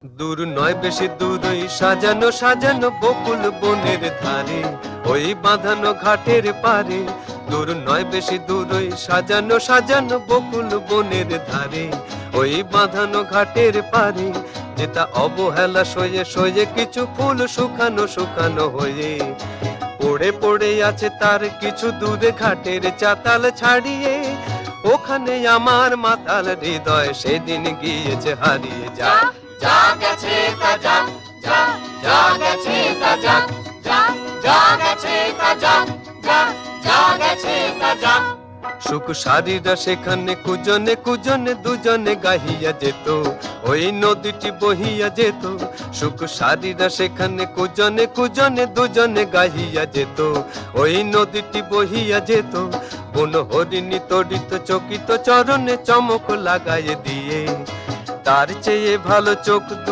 দূর নয় বেশি দূরই সাজানো সাজানো বকুল বনের ধারে, ওই বাঁধানো ঘাটের পারে। দূর নয় বেশি দূরই সাজানো সাজানো বকুল বনের ধারে, ওই বাঁধানো ঘাটের পারে। যেটা অবহেলা সয়ে সয়ে কিছু ফুল শুকানো শুকানো হয়ে পড়ে পড়ে আছে তার কিছু দূরে ঘাটের চাতাল ছাড়িয়ে। ওখানে আমার মাতাল হৃদয় সেদিন গিয়েছে হারিয়ে। যা যা গেছে তা যা, যা যা গেছে তা যা, যা যা গেছে তা যা, যা যা গেছে তা যা। সুখ সারিরা সেখানে কুজনে কুজনে দুজনে গাহিয়া যেত, ওই নদীটি বহিয়া যেত। সুখ সারিরা সেখানে কুজনে কুজনে দুজনে গাহিয়া যেত, ওই নদীটি বহিয়া যেত। বন হরিণী তড়িত চকিত চরণে চমক লাগাইয়ে দিয়ে, তার চেয়ে ভালো চোখ